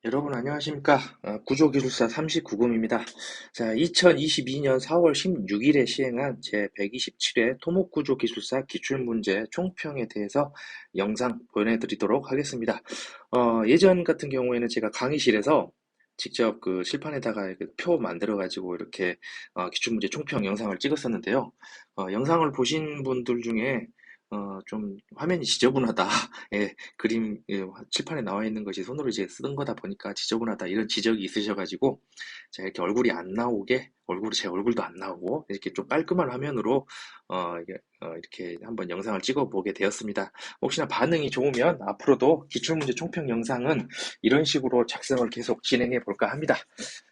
여러분 안녕하십니까? 구조기술사 39금입니다. 자, 2022년 4월 16일에 시행한 제127회 토목구조기술사 기출문제 총평에 대해서 영상 보내드리도록 하겠습니다. 예전 같은 경우에는 제가 강의실에서 직접 그 칠판에다가 이렇게 표 만들어가지고 이렇게 기출문제 총평 영상을 찍었었는데요. 영상을 보신 분들 중에 좀 화면이 지저분하다. 예, 칠판에 나와 있는 것이 손으로 이제 쓰던 거다 보니까 지저분하다 이런 지적이 있으셔가지고 제가 이렇게 얼굴이 안 나오게 제 얼굴도 안 나오고 이렇게 좀 깔끔한 화면으로 이렇게 한번 영상을 찍어 보게 되었습니다. 혹시나 반응이 좋으면 앞으로도 기출문제 총평 영상은 이런 식으로 작성을 계속 진행해 볼까 합니다.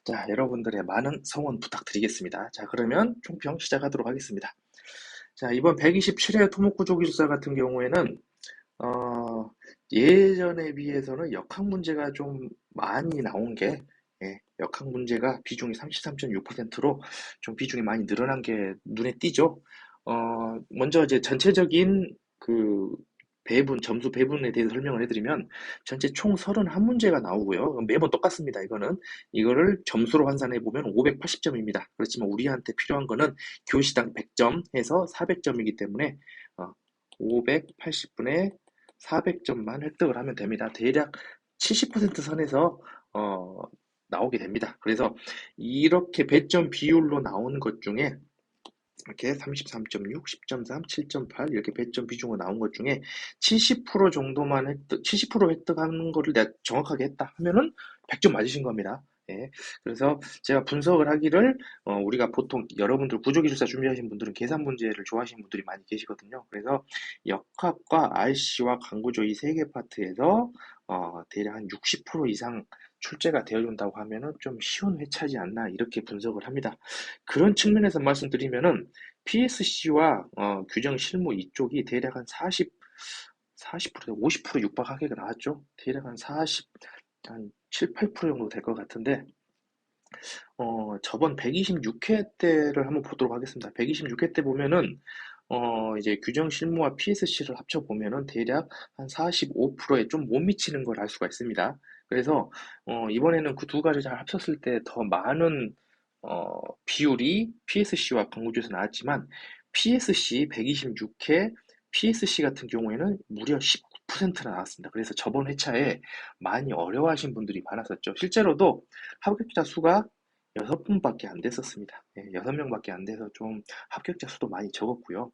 자, 여러분들의 많은 성원 부탁드리겠습니다. 자, 그러면 총평 시작하도록 하겠습니다. 자, 이번 127회 토목구조기술사 같은 경우에는 어, 예전에 비해서는 역학 문제가 좀 많이 나온 게, 역학 문제가 비중이 33.6%로 좀 비중이 많이 늘어난 게 눈에 띄죠. 먼저 이제 전체적인 그 점수 배분에 대해서 설명을 해드리면, 전체 총 31문제가 나오고요. 매번 똑같습니다, 이거는. 이거를 점수로 환산해 보면 580점입니다. 그렇지만 우리한테 필요한 거는 교시당 100점 해서 400점이기 때문에, 580분의 400점만 획득을 하면 됩니다. 대략 70% 선에서 어, 나오게 됩니다. 그래서 이렇게 배점 비율로 나오는 것 중에 이렇게 33.6, 10.3, 7.8 이렇게 배점 비중으로 나온 것 중에 70% 정도만 70% 획득하는 거를 내가 정확하게 했다 하면은 100점 맞으신 겁니다. 예. 그래서 제가 분석을 하기를 우리가 보통 여러분들 구조기술사 준비하신 분들은 계산 문제를 좋아하시는 분들이 많이 계시거든요. 그래서 역학과 RC와 강구조 이 세 개 파트에서 대략 한 60% 이상 출제가 되어준다고 하면은 좀 쉬운 회차지 않나 이렇게 분석을 합니다. 그런 측면에서 말씀드리면은 PSC와 규정 실무 이쪽이 대략 한 40%, 50% 육박하게 나왔죠. 대략 한 7, 8% 정도 될 것 같은데, 저번 126회 때를 한번 보도록 하겠습니다. 126회 때 보면은, 이제 규정 실무와 PSC를 합쳐보면은 대략 한 45%에 좀 못 미치는 걸 알 수가 있습니다. 그래서, 이번에는 그 두 가지 잘 합쳤을 때 더 많은, 비율이 PSC와 광고주에서 나왔지만, PSC 126회, PSC 같은 경우에는 무려 19%나 나왔습니다. 그래서 저번 회차에 많이 어려워하신 분들이 많았었죠. 실제로도 합격자 수가 6분밖에 안 됐었습니다. 예, 6명밖에 안 돼서 좀 합격자 수도 많이 적었고요.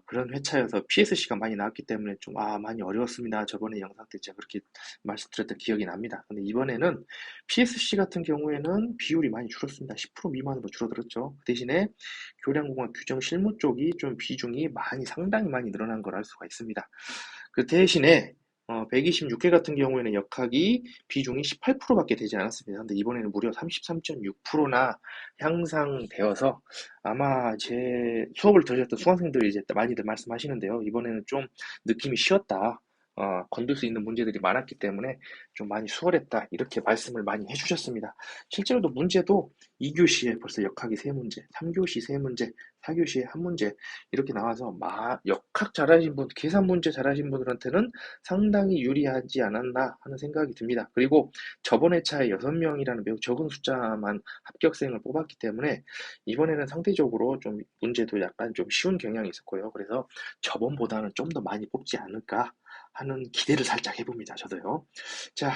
그런 회차여서 PSC가 많이 나왔기 때문에 좀, 많이 어려웠습니다. 저번에 영상 때 제가 그렇게 말씀드렸던 기억이 납니다. 근데 이번에는 PSC 같은 경우에는 비율이 많이 줄었습니다. 10% 미만으로 줄어들었죠. 그 대신에 교량공학 규정 실무 쪽이 좀 비중이 상당히 많이 늘어난 걸 알 수가 있습니다. 그 대신에 126회 같은 경우에는 역학이 비중이 18%밖에 되지 않았습니다. 근데 이번에는 무려 33.6%나 향상되어서 아마 제 수업을 들으셨던 수강생들이 이제 많이들 말씀하시는데요. 이번에는 좀 느낌이 쉬웠다. 건들 수 있는 문제들이 많았기 때문에 좀 많이 수월했다. 이렇게 말씀을 많이 해주셨습니다. 실제로도 문제도 2교시에 벌써 역학이 3문제, 3교시 3문제, 4교시에 1문제 이렇게 나와서 역학 잘하신 분, 계산 문제 잘하신 분들한테는 상당히 유리하지 않았나 하는 생각이 듭니다. 그리고 저번 회차에 6명이라는 매우 적은 숫자만 합격생을 뽑았기 때문에 이번에는 상대적으로 좀 문제도 약간 좀 쉬운 경향이 있었고요. 그래서 저번보다는 좀 더 많이 뽑지 않을까 하는 기대를 살짝 해봅니다. 저도요. 자,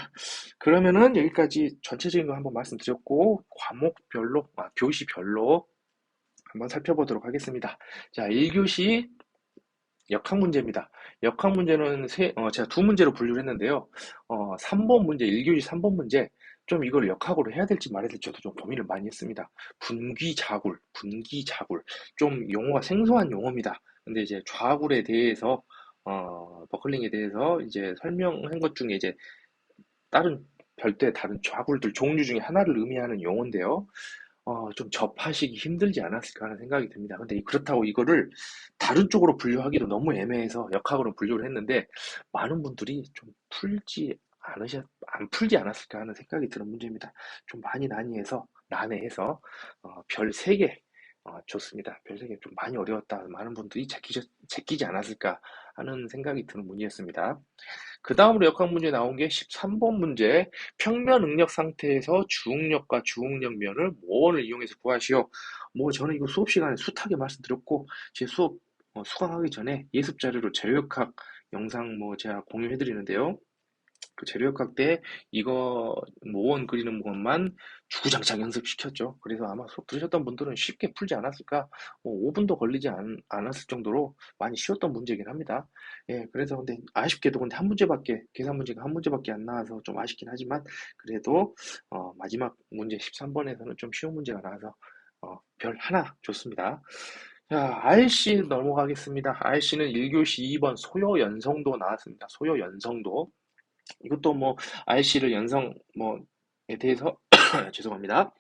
그러면은 여기까지 전체적인 거 한번 말씀드렸고, 과목별로, 교시별로 한번 살펴보도록 하겠습니다. 자, 1교시 역학 문제입니다. 역학 문제는 제가 두 문제로 분류를 했는데요. 3번 문제, 1교시 3번 문제, 좀 이걸 역학으로 해야 될지 말아야 될지 저도 좀 고민을 많이 했습니다. 분기자굴. 좀 용어가 생소한 용어입니다. 근데 이제 좌굴에 대해서, 버클링에 대해서 이제 설명한 것 중에 이제 다른 별도의 다른 좌굴들 종류 중에 하나를 의미하는 용어인데요. 좀 접하시기 힘들지 않았을까 하는 생각이 듭니다. 근데 그렇다고 이거를 다른 쪽으로 분류하기도 너무 애매해서 역학으로 분류를 했는데 많은 분들이 좀 안 풀지 않았을까 하는 생각이 드는 문제입니다. 좀 많이 난해해서 별 3개, 좋습니다. 별 3개 좀 많이 어려웠다. 많은 분들이 제끼지 않았을까 하는 생각이 드는 문제였습니다. 그 다음으로 역학 문제 나온 게 13번 문제. 평면 응력 상태에서 주응력과 주응력면을 모원을 이용해서 구하시오. 저는 이거 수업 시간에 숱하게 말씀드렸고, 제 수업 수강하기 전에 예습 자료로 재료역학 영상 제가 공유해 드리는데요. 그 재료역학 때 이거 모원 그리는 것만 주구장창 연습시켰죠. 그래서 아마 수업 들으셨던 분들은 쉽게 풀지 않았을까? 5분도 걸리지 않았을 정도로 많이 쉬웠던 문제이긴 합니다. 예, 그래서 근데 아쉽게도 근데 계산 문제가 한 문제밖에 안 나와서 좀 아쉽긴 하지만, 그래도 마지막 문제 13번에서는 좀 쉬운 문제가 나와서 별 하나 줬습니다. 자, RC 넘어가겠습니다. RC는 1교시 2번 소요 연성도 나왔습니다. 소요 연성도. 이것도 RC를 에 대해서 죄송합니다.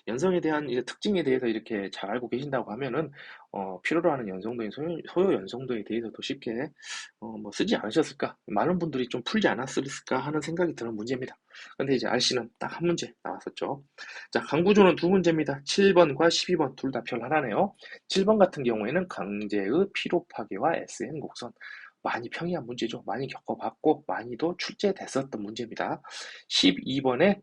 연성에 대한 이제 특징에 대해서 이렇게 잘 알고 계신다고 하면은 필요로 하는 연성도인 소요 연성도에 대해서도 쉽게 쓰지 않으셨을까? 많은 분들이 좀 풀지 않았을까 하는 생각이 드는 문제입니다. 근데 이제 RC는 딱 한 문제 나왔었죠. 자, 강구조는 두 문제입니다. 7번과 12번 둘 다 별 하나네요. 7번 같은 경우에는 강제의 피로 파괴와 SM 곡선. 많이 평이한 문제죠. 많이 겪어봤고 많이도 출제됐었던 문제입니다. 12번에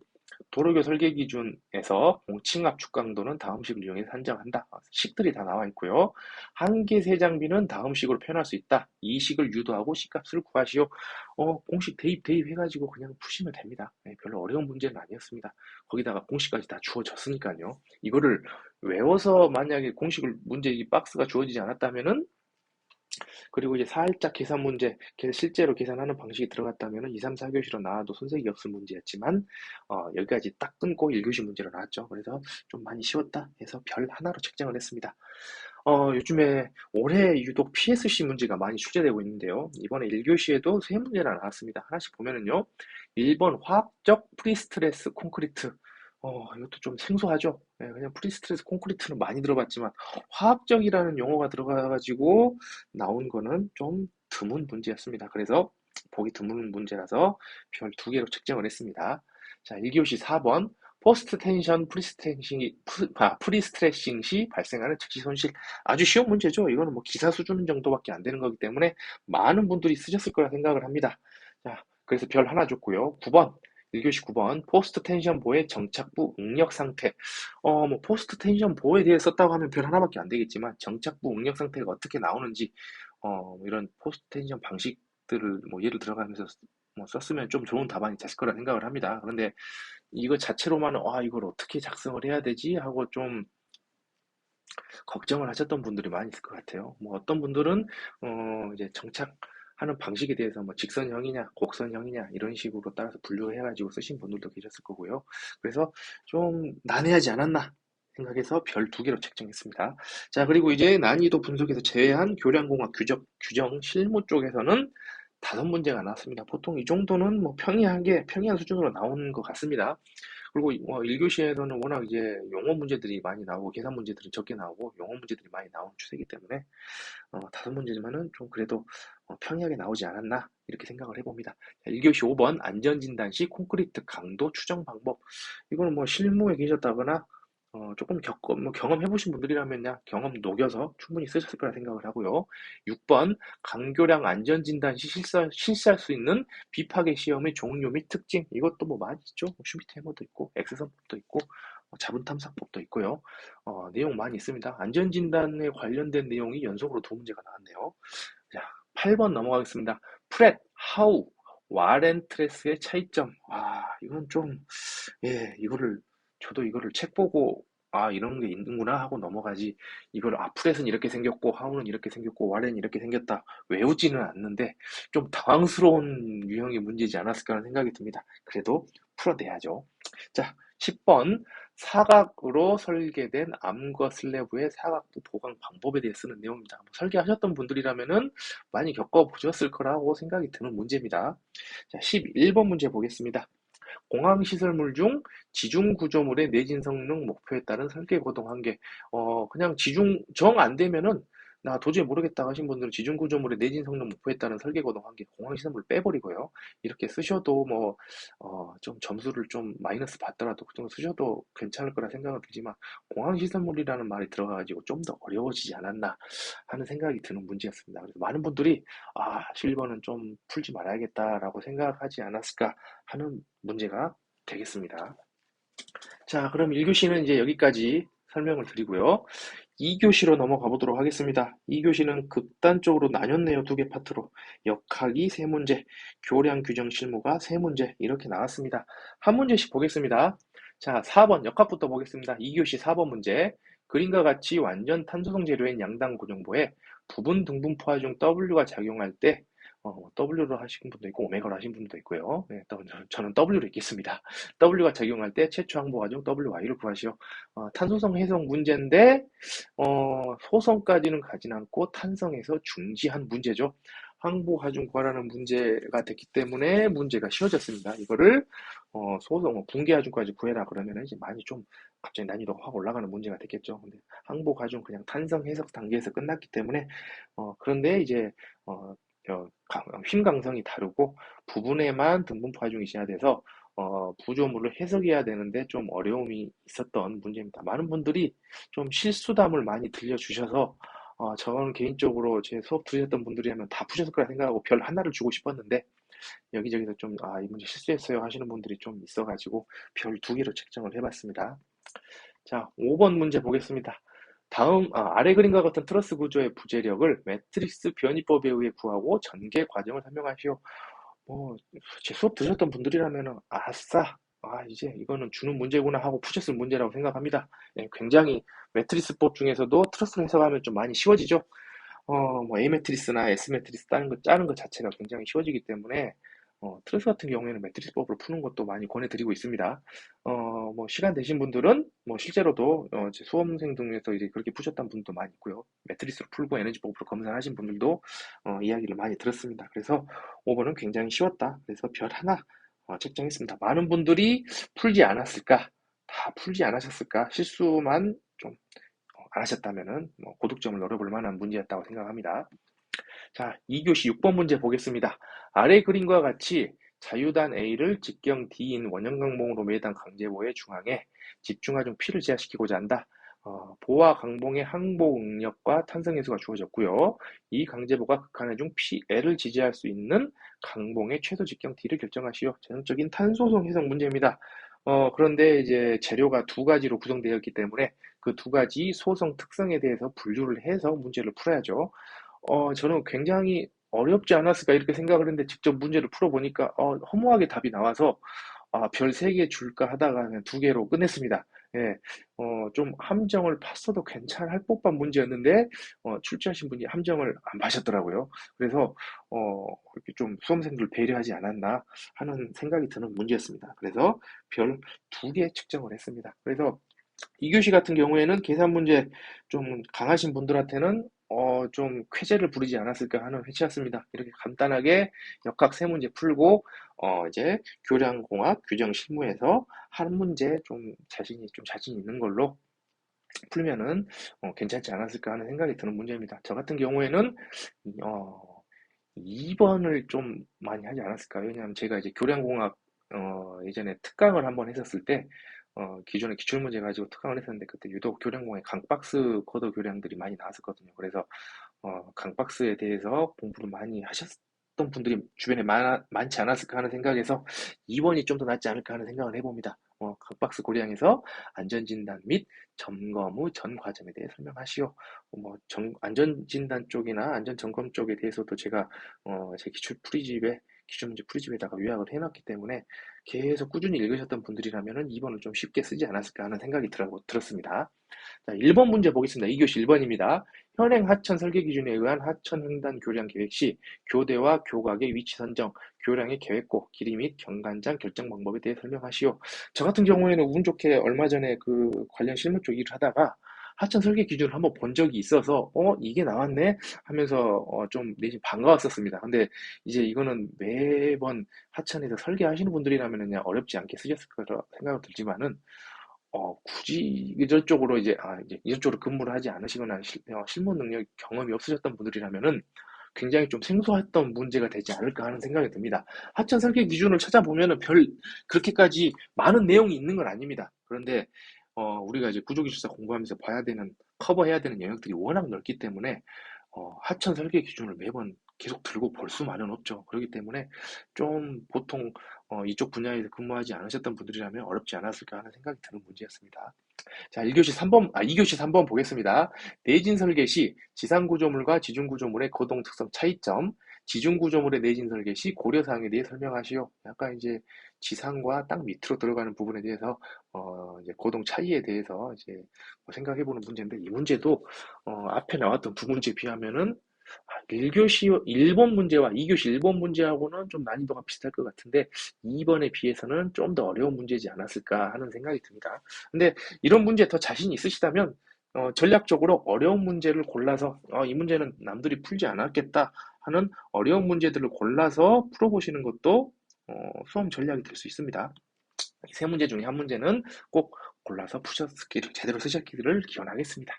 도로교 설계 기준에서 공칭 압축 강도는 다음 식을 이용해서 산정한다. 식들이 다 나와 있고요. 한계 세장비는 다음 식으로 표현할 수 있다. 이 식을 유도하고 식값을 구하시오. 공식 대입해가지고 그냥 푸시면 됩니다. 네, 별로 어려운 문제는 아니었습니다. 거기다가 공식까지 다 주어졌으니까요. 이거를 외워서 만약에 공식을 문제 이 박스가 주어지지 않았다면은, 그리고 이제 살짝 계산 문제, 실제로 계산하는 방식이 들어갔다면 2, 3, 4교시로 나와도 손색이 없을 문제였지만, 여기까지 딱 끊고 1교시 문제로 나왔죠. 그래서 좀 많이 쉬웠다 해서 별 하나로 책정을 했습니다. 요즘에 올해 유독 PSC 문제가 많이 출제되고 있는데요. 이번에 1교시에도 세 문제나 나왔습니다. 하나씩 보면은요. 1번 화학적 프리스트레스 콘크리트. 이것도 좀 생소하죠? 네, 그냥 프리스트레스 콘크리트는 많이 들어봤지만 화학적이라는 용어가 들어가가지고 나온 거는 좀 드문 문제였습니다. 그래서 보기 드문 문제라서 별 2개로 책정을 했습니다. 자, 1교시 4번 포스트 텐션 프리스트레싱 시 발생하는 즉시 손실. 아주 쉬운 문제죠. 이거는 기사 수준 정도밖에 안 되는 거기 때문에 많은 분들이 쓰셨을 거라 생각을 합니다. 자, 그래서 별 하나 줬고요. 9번 1교시 9번 포스트 텐션 보의 정착부 응력 상태. 포스트 텐션 보에 대해 썼다고 하면 별 하나밖에 안 되겠지만 정착부 응력 상태가 어떻게 나오는지 이런 포스트 텐션 방식들을 예를 들어가면서 썼으면 좀 좋은 답안이 됐을 거라 생각을 합니다. 그런데 이거 자체로만은 이걸 어떻게 작성을 해야 되지 하고 좀 걱정을 하셨던 분들이 많이 있을 것 같아요. 어떤 분들은 이제 정착하는 방식에 대해서 직선형이냐 곡선형이냐 이런 식으로 따라서 분류해가지고 쓰신 분들도 계셨을 거고요. 그래서 좀 난해하지 않았나 생각해서 별 2개로 책정했습니다. 자, 그리고 이제 난이도 분석에서 제외한 교량공학 규정 실무 쪽에서는 5문제가 나왔습니다. 보통 이 정도는 평이한 수준으로 나오는 것 같습니다. 그리고 1교시에서는 워낙 이제 용어 문제들이 많이 나오고 계산 문제들이 적게 나오고 용어 문제들이 많이 나오는 추세이기 때문에 5문제지만은 좀 그래도 평이하게 나오지 않았나 이렇게 생각을 해봅니다. 1교시 5번 안전진단 시 콘크리트 강도 추정 방법. 이거는 실무에 계셨다거나 조금 경험해보신 분들이라면 경험 녹여서 충분히 쓰셨을 거라 생각을 하고요. 6번 강교량 안전진단 시 실시할 수 있는 비파괴 시험의 종류 및 특징. 이것도 많이 있죠. 슈미트 해머도 있고 엑스선법도 있고 자분 탐사법도 있고요. 내용 많이 있습니다. 안전진단에 관련된 내용이 연속으로 2문제가 나왔네요. 자, 8번 넘어가겠습니다. 프렛, 하우, 와렌트레스의 차이점. 이건 좀, 예, 저도 이거를 책 보고, 이런 게 있는구나 하고 넘어가지. 프렛은 이렇게 생겼고, 하우는 이렇게 생겼고, 와렌이 이렇게 생겼다. 외우지는 않는데, 좀 당황스러운 유형의 문제지 않았을까 하는 생각이 듭니다. 그래도 풀어내야죠. 자, 10번. 사각으로 설계된 암거 슬래브의 사각부 보강 방법에 대해 쓰는 내용입니다. 설계하셨던 분들이라면은 많이 겪어보셨을 거라고 생각이 드는 문제입니다. 자, 11번 문제 보겠습니다. 공항시설물 중 지중구조물의 내진 성능 목표에 따른 설계 거동 한계. 그냥 정 안 되면은 나 도저히 모르겠다 하신 분들은 지중구조물의 내진 성능 목표했다는 설계거동 한 개, 공항 시설물 빼버리고요. 이렇게 쓰셔도 뭐, 좀 점수를 좀 마이너스 받더라도 그 정도 쓰셔도 괜찮을 거라 생각은 들지만, 공항 시설물이라는 말이 들어가가지고 좀 더 어려워지지 않았나 하는 생각이 드는 문제였습니다. 그래서 많은 분들이, 7번은 좀 풀지 말아야겠다라고 생각하지 않았을까 하는 문제가 되겠습니다. 자, 그럼 1교시는 이제 여기까지 설명을 드리고요. 2교시로 넘어가 보도록 하겠습니다. 2교시는 극단적으로 나뉘었네요. 두 개 파트로. 역학이 세 문제, 교량 규정 실무가 세 문제 이렇게 나왔습니다. 한 문제씩 보겠습니다. 자, 4번 역학부터 보겠습니다. 2교시 4번 문제. 그림과 같이 완전 탄소성 재료인 양당 고정보에 부분 등분포화 중 W가 작용할 때 W로 하신 분도 있고 오메가로 하신 분도 있고요. 네, 저는 W로 읽겠습니다. W가 작용할 때 최초 항보 과정 WY를 구하시오. 탄소성 해석 문제인데 소성까지는 가진 않고 탄성에서 중지한 문제죠. 항보 하중 구하라는 문제가 됐기 때문에 문제가 쉬워졌습니다. 이거를 소성 붕괴 하중까지 구해라 그러면 이제 많이 좀 갑자기 난이도가 확 올라가는 문제가 됐겠죠. 근데 항보 하중 그냥 탄성 해석 단계에서 끝났기 때문에 그런데 이제 어, 휭강성이 다르고 부분에만 등분포 하중이 있어야 돼서 구조물을 해석해야 되는데 좀 어려움이 있었던 문제입니다. 많은 분들이 좀 실수담을 많이 들려주셔서 저는 개인적으로 제 수업 들으셨던 분들이라면 다 푸셨을 거라 생각하고 별 하나를 주고 싶었는데 여기저기서 좀 이 문제 실수했어요 하시는 분들이 좀 있어가지고 별 두 개로 책정을 해봤습니다. 자, 5번 문제 보겠습니다. 다음 아래 그림과 같은 트러스 구조의 부재력을 매트릭스 변이법에 의해 구하고 전개 과정을 설명하시오. 제 수업 들으셨던 분들이라면 아싸, 이제 이거는 주는 문제구나 하고 푸셨을 문제라고 생각합니다. 예, 굉장히 매트리스법 중에서도 트러스를 해석하면 좀 많이 쉬워지죠. 뭐 A 매트리스나 S 매트리스 짜는 것 자체가 굉장히 쉬워지기 때문에 트러스 같은 경우에는 매트리스법으로 푸는 것도 많이 권해드리고 있습니다. 뭐 시간 되신 분들은 뭐 실제로도 제 수험생 중에서 이제 그렇게 푸셨던 분도 많이 있고요. 매트리스로 풀고 에너지법으로 검사하신 분들도 이야기를 많이 들었습니다. 그래서 5번은 굉장히 쉬웠다. 그래서 별 하나 책정했습니다. 많은 분들이 풀지 않았을까? 다 풀지 않으셨을까? 실수만 좀 안 하셨다면은 고득점을 노려볼 만한 문제였다고 생각합니다. 자, 2교시 6번 문제 보겠습니다. 아래 그림과 같이 자유단 A를 직경 D인 원형강봉으로 매단 강제보의 중앙에 집중하중 P를 제압시키고자 한다. 보와 강봉의 항보 응력과 탄성해수가 주어졌고요. 이 강제보가 극한의 중 L을 지지할 수 있는 강봉의 최소 직경 D를 결정하시오. 전형적인 탄소성 해석 문제입니다. 그런데 이제 재료가 두 가지로 구성되어 있기 때문에 그 두 가지 소성 특성에 대해서 분류를 해서 문제를 풀어야죠. 저는 굉장히 어렵지 않았을까 이렇게 생각을 했는데 직접 문제를 풀어보니까 허무하게 답이 나와서 별 3개 줄까 하다가 그냥 2개로 끝냈습니다. 예, 좀 함정을 팠어도 괜찮을 법한 문제였는데 출제하신 분이 함정을 안 파셨더라고요. 그래서 이렇게 좀 수험생들 배려하지 않았나 하는 생각이 드는 문제였습니다. 그래서 별 2개 측정을 했습니다. 그래서 2교시 같은 경우에는 계산 문제 좀 강하신 분들한테는 좀 쾌재를 부리지 않았을까 하는 회치였습니다. 이렇게 간단하게 역학 세 문제 풀고 이제 교량공학 규정 실무에서 한 문제 좀 자신 있는 걸로 풀면은 괜찮지 않았을까 하는 생각이 드는 문제입니다. 저 같은 경우에는 어, 2번을 좀 많이 하지 않았을까요? 왜냐하면 제가 이제 교량공학 예전에 특강을 한번 했었을 때 기존에 기출문제 가지고 특강을 했었는데 그때 유독 교량공학에 강박스 코드 교량들이 많이 나왔었거든요. 그래서 강박스에 대해서 공부를 많이 하셨던 분들이 주변에 많지 않았을까 하는 생각에서 2번이 좀 더 낫지 않을까 하는 생각을 해봅니다. 강박스 고량에서 안전진단 및 점검 후 전 과정에 대해 설명하시오. 안전진단 쪽이나 안전점검 쪽에 대해서도 제가 제 기출문제 풀이집에다가 요약을 해놨기 때문에 계속 꾸준히 읽으셨던 분들이라면은 2번을 좀 쉽게 쓰지 않았을까 하는 생각이 들었습니다. 자, 1번 문제 보겠습니다. 2교시 1번입니다. 현행 하천 설계 기준에 의한 하천 횡단 교량 계획 시 교대와 교각의 위치 선정, 교량의 계획고, 길이 및 경관장 결정 방법에 대해 설명하시오. 저 같은 경우에는 운 좋게 얼마 전에 그 관련 실무 쪽 일을 하다가 하천 설계 기준을 한번 본 적이 있어서 이게 나왔네 하면서 좀 내심 반가웠었습니다. 근데 이제 이거는 매번 하천에서 설계하시는 분들이라면 그냥 어렵지 않게 쓰셨을 거라 생각이 들지만은 굳이 이런 쪽으로 이제 이런 쪽으로 근무를 하지 않으시거나 실무 능력 경험이 없으셨던 분들이라면은 굉장히 좀 생소했던 문제가 되지 않을까 하는 생각이 듭니다. 하천 설계 기준을 찾아보면은 그렇게까지 많은 내용이 있는 건 아닙니다. 그런데 우리가 이제 구조기술사 공부하면서 커버해야 되는 영역들이 워낙 넓기 때문에 하천 설계 기준을 매번 계속 들고 볼 수만은 없죠. 그렇기 때문에 좀 보통 이쪽 분야에서 근무하지 않으셨던 분들이라면 어렵지 않았을까 하는 생각이 드는 문제였습니다. 자, 2교시 3번 보겠습니다. 내진 설계 시 지상 구조물과 지중 구조물의 고동 특성 차이점, 지중 구조물의 내진 설계 시 고려 사항에 대해 설명하시오. 약간 이제 지상과 땅 밑으로 들어가는 부분에 대해서 이제 고동 차이에 대해서 이제 생각해 보는 문제인데 이 문제도 앞에 나왔던 두 문제에 비하면은 1교시 1번 문제와 2교시 1번 문제하고는 좀 난이도가 비슷할 것 같은데 2번에 비해서는 좀 더 어려운 문제지 않았을까 하는 생각이 듭니다. 근데 이런 문제에 더 자신 있으시다면 전략적으로 어려운 문제를 골라서 이 문제는 남들이 풀지 않았겠다 하는 어려운 문제들을 골라서 풀어보시는 것도 수험 전략이 될 수 있습니다. 이 세 문제 중에 한 문제는 꼭 골라서 푸셨기를 제대로 쓰셨기를 기원하겠습니다.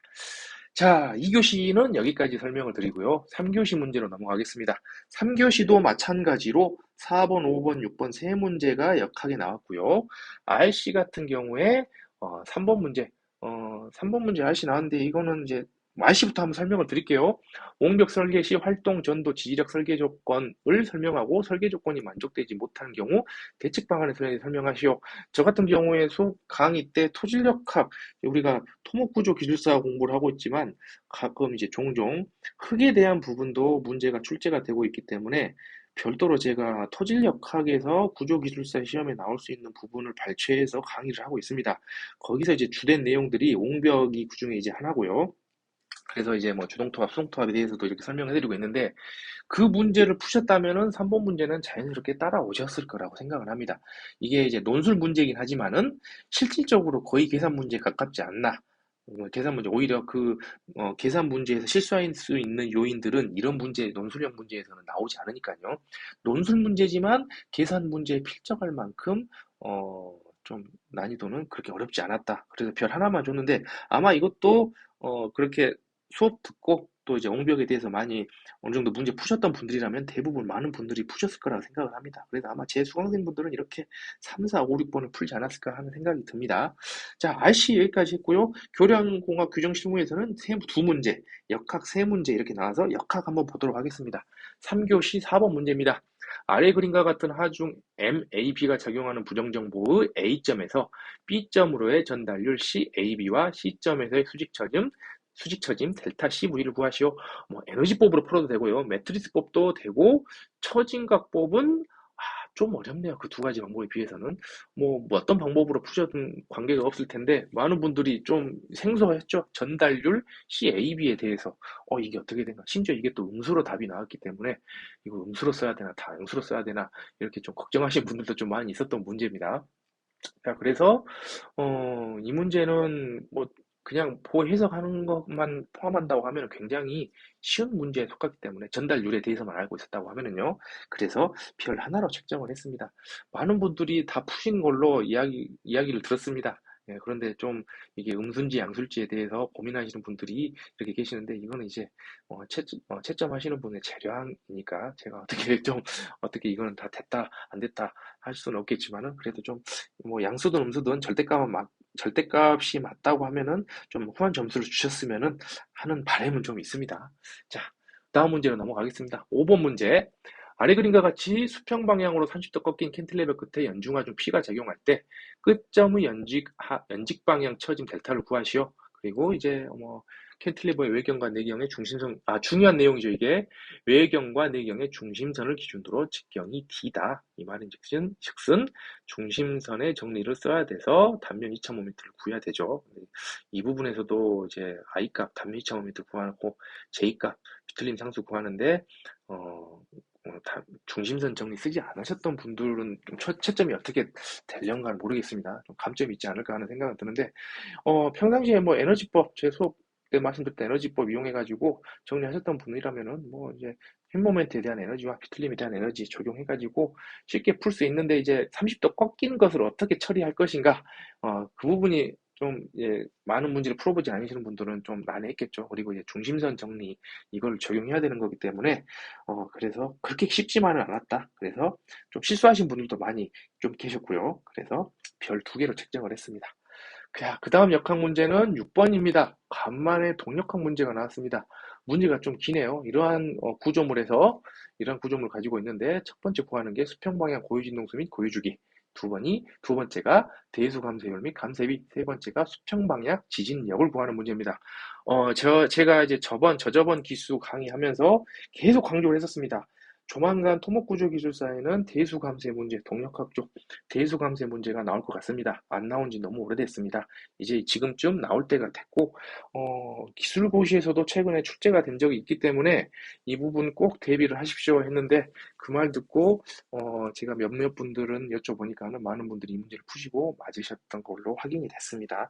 자, 2교시는 여기까지 설명을 드리고요. 3교시 문제로 넘어가겠습니다. 3교시도 마찬가지로 4번, 5번, 6번 세 문제가 역학에 나왔고요. RC 같은 경우에 3번 문제, 3번 문제 RC 나왔는데 이거는 이제 RC부터 한번 설명을 드릴게요. 옹벽 설계 시 활동 전도 지지력 설계 조건을 설명하고 설계 조건이 만족되지 못하는 경우 대책 방안을 설명하시오. 저 같은 경우에 수업 강의 때 토질력학, 우리가 토목구조 기술사 공부를 하고 있지만 가끔 이제 종종 흙에 대한 부분도 문제가 출제가 되고 있기 때문에 별도로 제가 토질력학에서 구조기술사 시험에 나올 수 있는 부분을 발췌해서 강의를 하고 있습니다. 거기서 이제 주된 내용들이 옹벽이 그중에 이제 하나고요. 그래서 이제 뭐 주동토합, 수동토합에 대해서도 이렇게 설명해드리고 있는데 그 문제를 푸셨다면은 3번 문제는 자연스럽게 따라오셨을 거라고 생각을 합니다. 이게 이제 논술 문제이긴 하지만은 실질적으로 거의 계산 문제에 가깝지 않나. 계산 문제, 오히려 계산 문제에서 실수할 수 있는 요인들은 이런 논술형 문제에서는 나오지 않으니까요. 논술 문제지만 계산 문제에 필적할 만큼, 좀 난이도는 그렇게 어렵지 않았다. 그래서 별 하나만 줬는데 아마 이것도, 그렇게 수업 듣고 또 이제 옹벽에 대해서 많이 어느 정도 문제 푸셨던 분들이라면 대부분 많은 분들이 푸셨을 거라고 생각을 합니다. 그래서 아마 제 수강생분들은 이렇게 3, 4, 5, 6번을 풀지 않았을까 하는 생각이 듭니다. 자, RC 여기까지 했고요. 교량공학 규정 실무에서는 두 문제, 역학 세 문제 이렇게 나와서 역학 한번 보도록 하겠습니다. 3교시 4번 문제입니다. 아래 그림과 같은 하중 MAB가 작용하는 부정정보의 A점에서 B점으로의 전달률 CAB와 C점에서의 수직처짐 델타 CV를 구하시오. 뭐 에너지법으로 풀어도 되고요. 매트리스법도 되고 처짐각법은 좀 어렵네요. 그 두 가지 방법에 비해서는 뭐 어떤 방법으로 푸셔도 관계가 없을 텐데 많은 분들이 좀 생소했죠. 전달률 CAB에 대해서 이게 어떻게 되나. 심지어 이게 또 음수로 답이 나왔기 때문에 이거 음수로 써야 되나 다 음수로 써야 되나 이렇게 좀 걱정하시는 분들도 좀 많이 있었던 문제입니다. 자, 그래서 이 문제는 뭐 그냥 보고 해석하는 것만 포함한다고 하면 굉장히 쉬운 문제에 속하기 때문에 전달률에 대해서만 알고 있었다고 하면은요. 그래서 별 하나로 책정을 했습니다. 많은 분들이 다 푸신 걸로 이야기를 들었습니다. 예, 그런데 좀 이게 음수인지 양수일지에 대해서 고민하시는 분들이 이렇게 계시는데 이거는 이제 채점하시는 분의 재량이니까 제가 어떻게 좀 어떻게 이거는 다 됐다 안 됐다 할 수는 없겠지만은 그래도 좀 뭐 양수든 음수든 절대값이 맞다고 하면은 좀 후한 점수를 주셨으면은 하는 바람은 좀 있습니다. 자, 다음 문제로 넘어가겠습니다. 5번 문제. 아래 그림과 같이 수평 방향으로 30도 꺾인 캔틸레버 끝에 연중하 중 P가 작용할 때 끝점의 연직 방향 처짐 델타를 구하시오. 그리고 이제 뭐 캔틸레버의 외경과 내경의 중요한 내용이죠, 이게. 외경과 내경의 중심선을 기준으로 직경이 D다. 이 말은 즉슨 중심선의 정리를 써야 돼서 단면 2.5m를 구해야 되죠. 이 부분에서도 이제 I값 단면 2.5m 구하고 J값 비틀림 상수 구하는데 중심선 정리 쓰지 않으셨던 분들은 좀 채점이 어떻게 되려는가 모르겠습니다. 좀 감점이 있지 않을까 하는 생각은 드는데 평상시에 뭐 에너지법 제 수업 때 말씀드렸던 에너지법 이용해가지고 정리하셨던 분이라면은 뭐 이제 흰 모멘트에 대한 에너지와 비틀림에 대한 에너지 적용해가지고 쉽게 풀 수 있는데 이제 30도 꺾인 것을 어떻게 처리할 것인가 그 부분이 좀, 예, 많은 문제를 풀어보지 않으시는 분들은 좀 난해했겠죠. 그리고 이제 중심선 정리, 이걸 적용해야 되는 거기 때문에, 그래서 그렇게 쉽지만은 않았다. 그래서 좀 실수하신 분들도 많이 좀 계셨고요. 그래서 별 2개로 책정을 했습니다. 그 다음 역학 문제는 6번입니다. 간만에 동력학 문제가 나왔습니다. 문제가 좀 기네요. 이러한 구조물을 가지고 있는데, 첫 번째 구하는 게 수평방향 고유진동수 및 고유주기. 두 번째가 대수 감쇄율 및 감쇄비. 세 번째가 수평방향 지진력을 구하는 문제입니다. 제가 이제 저저번 기수 강의하면서 계속 강조를 했었습니다. 조만간 토목구조기술사에는 대수감쇄 문제, 동력학 쪽 대수감쇄 문제가 나올 것 같습니다. 안 나온 지 너무 오래됐습니다. 이제 지금쯤 나올 때가 됐고, 기술고시에서도 최근에 출제가 된 적이 있기 때문에 이 부분 꼭 대비를 하십시오 했는데 그 말 듣고, 제가 몇몇 분들은 여쭤보니까는 많은 분들이 이 문제를 푸시고 맞으셨던 걸로 확인이 됐습니다.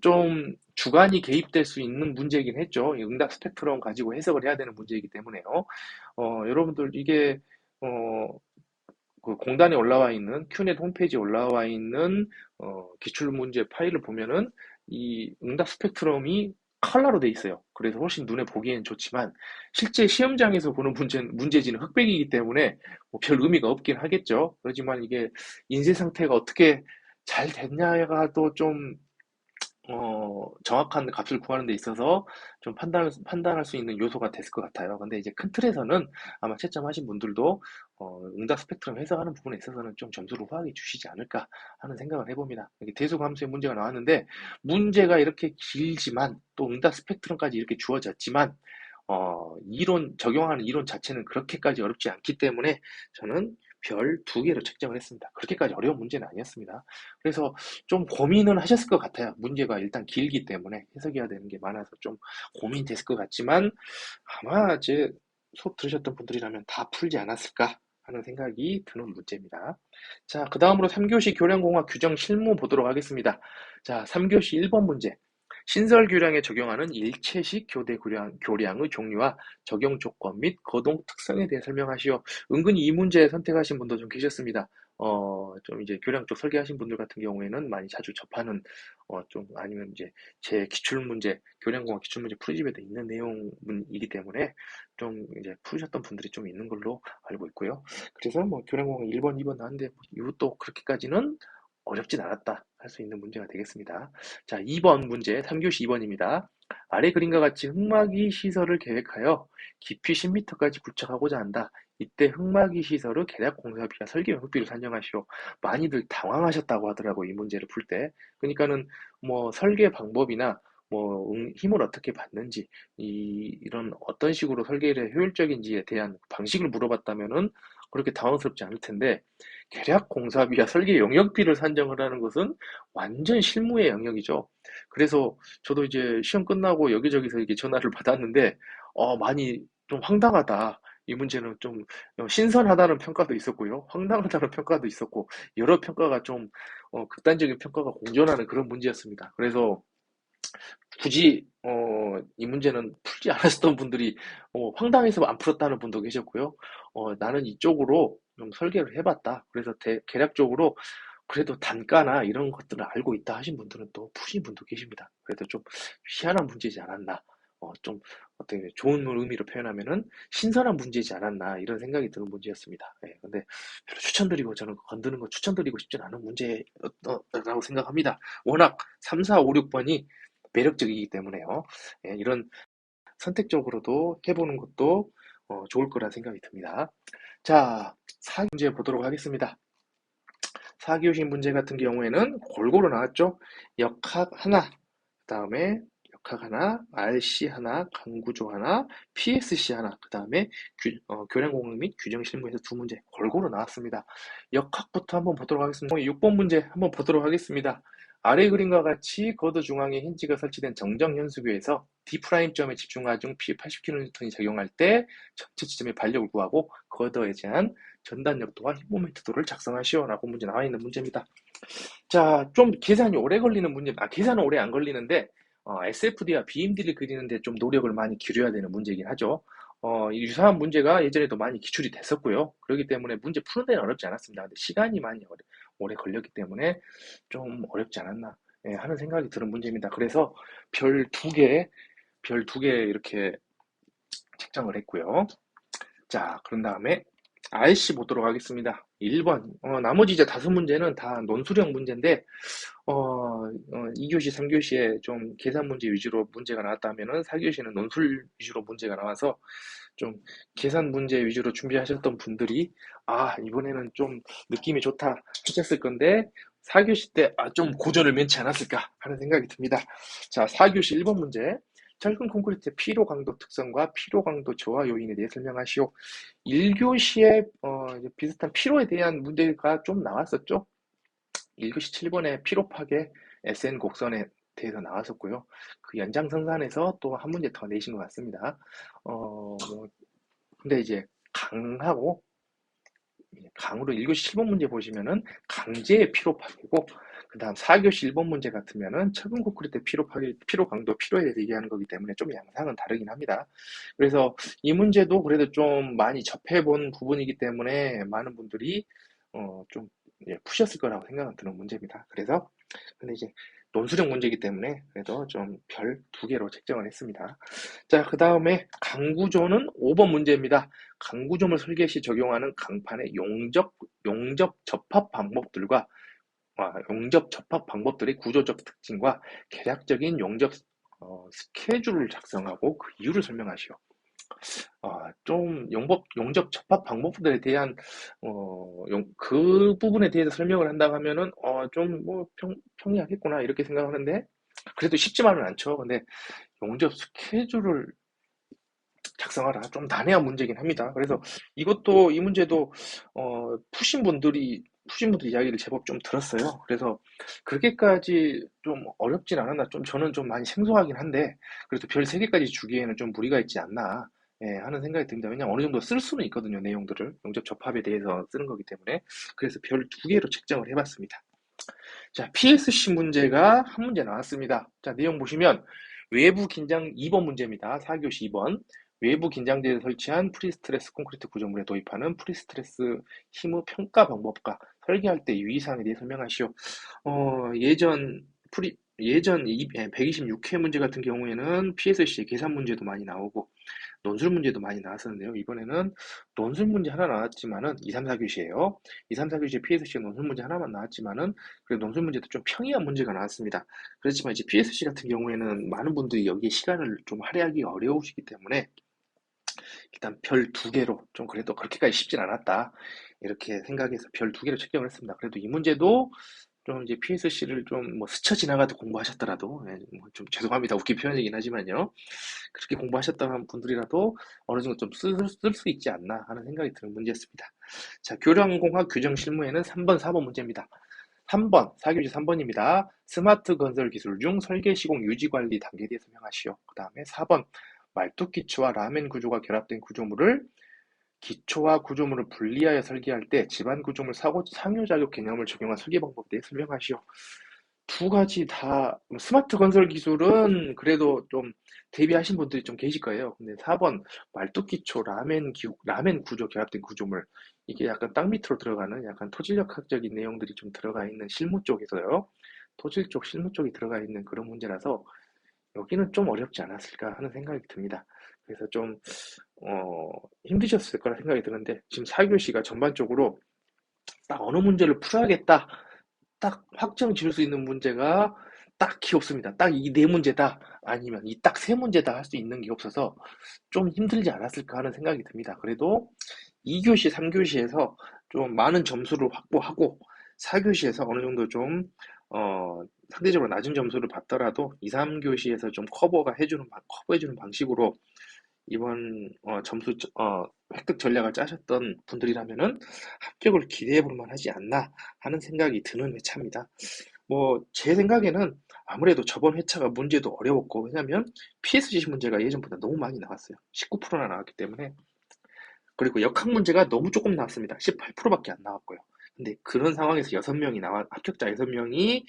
좀 주관이 개입될 수 있는 문제이긴 했죠. 이 응답 스펙트럼 가지고 해석을 해야 되는 문제이기 때문에요. 여러분들 이게, 어, 그 공단에 올라와 있는 큐넷 홈페이지에 올라와 있는 기출 문제 파일을 보면은 이 응답 스펙트럼이 컬러로 돼 있어요. 그래서 훨씬 눈에 보기엔 좋지만 실제 시험장에서 보는 문제지는 흑백이기 때문에 뭐별 의미가 없긴 하겠죠. 그렇지만 이게 인쇄 상태가 어떻게 잘 됐냐가 또 좀 정확한 값을 구하는 데 있어서 좀 판단할 수 있는 요소가 됐을 것 같아요. 근데 이제 큰 틀에서는 아마 채점하신 분들도 응답 스펙트럼 해석하는 부분에 있어서는 좀 점수를 후하게 주시지 않을까 하는 생각을 해봅니다. 이게 대수감수의 문제가 나왔는데 문제가 이렇게 길지만 또 응답 스펙트럼까지 이렇게 주어졌지만 적용하는 이론 자체는 그렇게까지 어렵지 않기 때문에 저는 별 2개로 책정을 했습니다. 그렇게까지 어려운 문제는 아니었습니다. 그래서 좀 고민은 하셨을 것 같아요. 문제가 일단 길기 때문에 해석해야 되는 게 많아서 좀 고민됐을 것 같지만 아마 제 수업 들으셨던 분들이라면 다 풀지 않았을까 하는 생각이 드는 문제입니다. 자, 그 다음으로 3교시 교량공학 규정 실무 보도록 하겠습니다. 자, 3교시 1번 문제. 신설 교량에 적용하는 일체식 교량의 종류와 적용 조건 및 거동 특성에 대해 설명하시오. 은근히 이 문제 선택하신 분도 좀 계셨습니다. 좀 이제 교량 쪽 설계하신 분들 같은 경우에는 많이 자주 접하는, 좀 아니면 이제 제 기출문제, 교량공학 기출문제 풀이집에도 있는 내용이기 때문에 좀 이제 풀으셨던 분들이 좀 있는 걸로 알고 있고요. 그래서 뭐 교량공학 1번, 2번 나왔는데 이것도 그렇게까지는 어렵진 않았다 할 수 있는 문제가 되겠습니다. 자, 2번 문제, 3교시 2번입니다. 아래 그림과 같이 흙막이 시설을 계획하여 깊이 10m까지 구축하고자 한다. 이때 흙막이 시설의 계략 공사비와 설계 용역비를 산정하시오. 많이들 당황하셨다고 하더라고, 이 문제를 풀 때. 그러니까는 뭐 설계 방법이나 뭐 힘을 어떻게 받는지 이런 어떤 식으로 설계를 효율적인지에 대한 방식을 물어봤다면은 그렇게 당황스럽지 않을 텐데 계략 공사비와 설계 용역비를 산정을 하는 것은 완전 실무의 영역이죠. 그래서 저도 이제 시험 끝나고 여기저기서 이렇게 전화를 받았는데 많이 좀 황당하다. 이 문제는 좀 신선하다는 평가도 있었고요. 황당하다는 평가도 있었고 여러 평가가 좀 극단적인 평가가 공존하는 그런 문제였습니다. 그래서 굳이 이 문제는 풀지 않았었던 분들이 황당해서 안 풀었다는 분도 계셨고요. 나는 이쪽으로 좀 설계를 해봤다. 그래서 계략적으로 그래도 단가나 이런 것들을 알고 있다 하신 분들은 또 푸신 분도 계십니다. 그래도 좀 희한한 문제지 않았나. 좀 어떻게 좋은 의미로 표현하면은 신선한 문제지 않았나 이런 생각이 드는 문제였습니다. 예, 근데 별로 추천드리고 저는 건드는 거 추천드리고 싶진 않은 문제라고 생각합니다. 워낙 3, 4, 5, 6번이 매력적이기 때문에요. 예, 이런 선택적으로도 해보는 것도 좋을 거라 생각이 듭니다. 자, 4문제 보도록 하겠습니다. 4교시 문제 같은 경우에는 골고루 나왔죠. 역학 하나, 그 다음에 역학 하나, RC 하나, 강구조 하나, PSC 하나, 그 다음에 교량공학 및 규정 실무에서 2문제 골고루 나왔습니다. 역학부터 한번 보도록 하겠습니다. 6번 문제 한번 보도록 하겠습니다. 아래 그림과 같이 거드 중앙에 힌지가 설치된 정정 현수교에서 D'점에 집중하중 P 80kN이 작용할 때 전체 지점의 반력을 구하고 거드에 대한 전단 역도와 힘 모멘트도를 작성하시오라고 문제 나와 있는 문제입니다. 자, 좀 계산이 오래 걸리는 문제, 계산은 오래 안 걸리는데 SFD와 BMD를 그리는데 좀 노력을 많이 기울여야 되는 문제이긴 하죠. 이 유사한 문제가 예전에도 많이 기출이 됐었고요. 그렇기 때문에 문제 푸는 데는 어렵지 않았습니다. 근데 시간이 많이 오래 걸렸기 때문에 좀 어렵지 않았나. 예, 하는 생각이 드는 문제입니다. 그래서 별 두 개, 별 두 개 이렇게 책정을 했고요. 자, 그런 다음에 RC 보도록 하겠습니다. 1번. 나머지 이제 다섯 문제는 다 논술형 문제인데, 2교시, 3교시에 좀 계산 문제 위주로 문제가 나왔다면은 4교시는 논술 위주로 문제가 나와서 좀 계산 문제 위주로 준비하셨던 분들이, 이번에는 좀 느낌이 좋다 하셨을 건데, 4교시 때, 좀 고전을 면치 않았을까 하는 생각이 듭니다. 자, 4교시 1번 문제. 철근 콘크리트의 피로 강도 특성과 피로 강도 저하 요인에 대해 설명하시오. 1교시에 비슷한 피로에 대한 문제가 좀 나왔었죠. 1교시 7번에 피로 파괴 SN 곡선에 대해서 나왔었고요. 그 연장선상에서 또 한 문제 더 내신 것 같습니다. 근데 이제 강으로 1교시 7번 문제 보시면은 강제의 피로 파괴고, 그 다음 4교시 1번 문제 같으면은 철분 콘크리트 피로 파괴, 피로 강도, 피로에 대해서 얘기하는 거기 때문에 좀 양상은 다르긴 합니다. 그래서 이 문제도 그래도 좀 많이 접해본 부분이기 때문에 많은 분들이 좀 푸셨을 거라고 생각은 드는 문제입니다. 그래서 근데 이제 논술형 문제이기 때문에 그래도 좀 별 두 개로 책정을 했습니다. 자, 그 다음에 강구조는 5번 문제입니다. 강구조물 설계 시 적용하는 강판의 용접 접합 방법들과 용접 접합 방법들의 구조적 특징과 개략적인 용접 스케줄을 작성하고 그 이유를 설명하시오. 좀 용접 접합 방법들에 대한 그 부분에 대해서 설명을 한다고 하면은 좀 뭐 평이하겠구나 이렇게 생각하는데, 그래도 쉽지만은 않죠. 근데 용접 스케줄을 작성하라. 좀 난해한 문제긴 합니다. 그래서 이 문제도, 푸신 분들 이야기를 제법 좀 들었어요. 그래서 그렇게까지 좀 어렵진 않았나. 저는 좀 많이 생소하긴 한데, 그래도 별 3개까지 주기에는 좀 무리가 있지 않나. 예, 하는 생각이 듭니다. 왜냐면 어느 정도 쓸 수는 있거든요. 내용들을. 용접 접합에 대해서 쓰는 거기 때문에. 그래서 별 2개로 책정을 해봤습니다. 자, PSC 문제가 한 문제 나왔습니다. 자, 내용 보시면 외부 긴장 2번 문제입니다. 4교시 2번. 외부 긴장재를 설치한 프리스트레스 콘크리트 구조물에 도입하는 프리스트레스 힘의 평가 방법과 설계할 때 유의사항에 대해 설명하시오. 예전 126회 문제 같은 경우에는 PSC 계산 문제도 많이 나오고 논술 문제도 많이 나왔었는데요. 이번에는 논술 문제 하나 나왔지만은 2, 3, 4교시예요. 2, 3, 4교시 PSC 논술 문제 하나만 나왔지만은 그래도 논술 문제도 좀 평이한 문제가 나왔습니다. 그렇지만 이제 PSC 같은 경우에는 많은 분들이 여기에 시간을 좀 할애하기 어려우시기 때문에 일단 별 2개로 좀 그래도 그렇게까지 쉽진 않았다. 이렇게 생각해서 별 2개로 책정을 했습니다. 그래도 이 문제도 좀 이제 PSC를 좀 뭐 스쳐 지나가듯 공부하셨더라도, 뭐좀 죄송합니다. 웃긴 표현이긴 하지만요. 그렇게 공부하셨던 분들이라도 어느 정도 좀 쓸 수 있지 않나 하는 생각이 드는 문제였습니다. 자, 교량공학 규정 실무에는 3번, 4번 문제입니다. 3번, 4교시 3번입니다. 스마트 건설 기술 중 설계 시공 유지 관리 단계에 대해 설명하시오. 그 다음에 4번, 말뚝 기초와 라멘 구조가 결합된 구조물을 기초와 구조물을 분리하여 설계할 때 집안 구조물 상호작용 개념을 적용한 설계 방법에 대해 설명하시오. 두 가지 다 스마트 건설 기술은 그래도 좀 대비하신 분들이 좀 계실 거예요. 근데 4번 말뚝기초 라멘 구조 결합된 구조물, 이게 약간 땅 밑으로 들어가는 약간 토질역학적인 내용들이 좀 들어가 있는 실무 쪽에서요. 토질 쪽 실무 쪽이 들어가 있는 그런 문제라서 여기는 좀 어렵지 않았을까 하는 생각이 듭니다. 그래서 좀 힘드셨을 거라 생각이 드는데, 지금 4교시가 전반적으로 딱 어느 문제를 풀어야겠다, 딱 확정 지을 수 있는 문제가 딱히 없습니다. 딱 이 네 문제다, 아니면 이 딱 세 문제다 할 수 있는 게 없어서 좀 힘들지 않았을까 하는 생각이 듭니다. 그래도 2교시, 3교시에서 좀 많은 점수를 확보하고 4교시에서 어느 정도 좀 상대적으로 낮은 점수를 받더라도 2, 3교시에서 좀 커버해주는 방식으로 이번 점수 획득 전략을 짜셨던 분들이라면은 합격을 기대해 볼 만하지 않나 하는 생각이 드는 회차입니다. 뭐 제 생각에는 아무래도 저번 회차가 문제도 어려웠고, 왜냐면 PSG 문제가 예전보다 너무 많이 나왔어요. 19%나 나왔기 때문에. 그리고 역학 문제가 너무 조금 나왔습니다. 18%밖에 안 나왔고요. 근데 그런 상황에서 합격자 6명이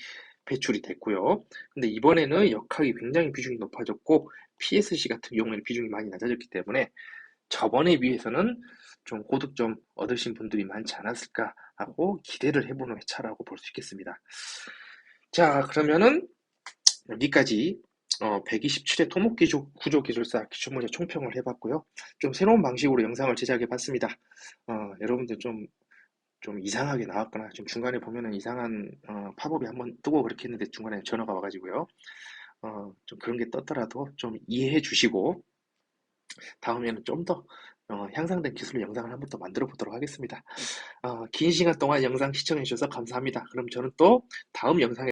배출이 됐고요. 근데 이번에는 역학이 굉장히 비중이 높아졌고 PSG 같은 경우에는 비중이 많이 낮아졌기 때문에 저번에 비해서는 좀 고득점 얻으신 분들이 많지 않았을까 하고 기대를 해보는 회차라고 볼 수 있겠습니다. 자, 그러면은 여기까지 127회 구조 기술사 기출 문제 총평을 해봤고요. 좀 새로운 방식으로 영상을 제작해 봤습니다. 여러분들 좀 이상하게 나왔거나 좀 중간에 보면은 이상한 팝업이 한번 뜨고 그렇게 했는데 중간에 전화가 와가지고요. 좀 그런 게 떴더라도 좀 이해해 주시고 다음에는 좀 더 향상된 기술 영상을 한번 더 만들어 보도록 하겠습니다. 긴 시간 동안 영상 시청해 주셔서 감사합니다. 그럼 저는 또 다음 영상에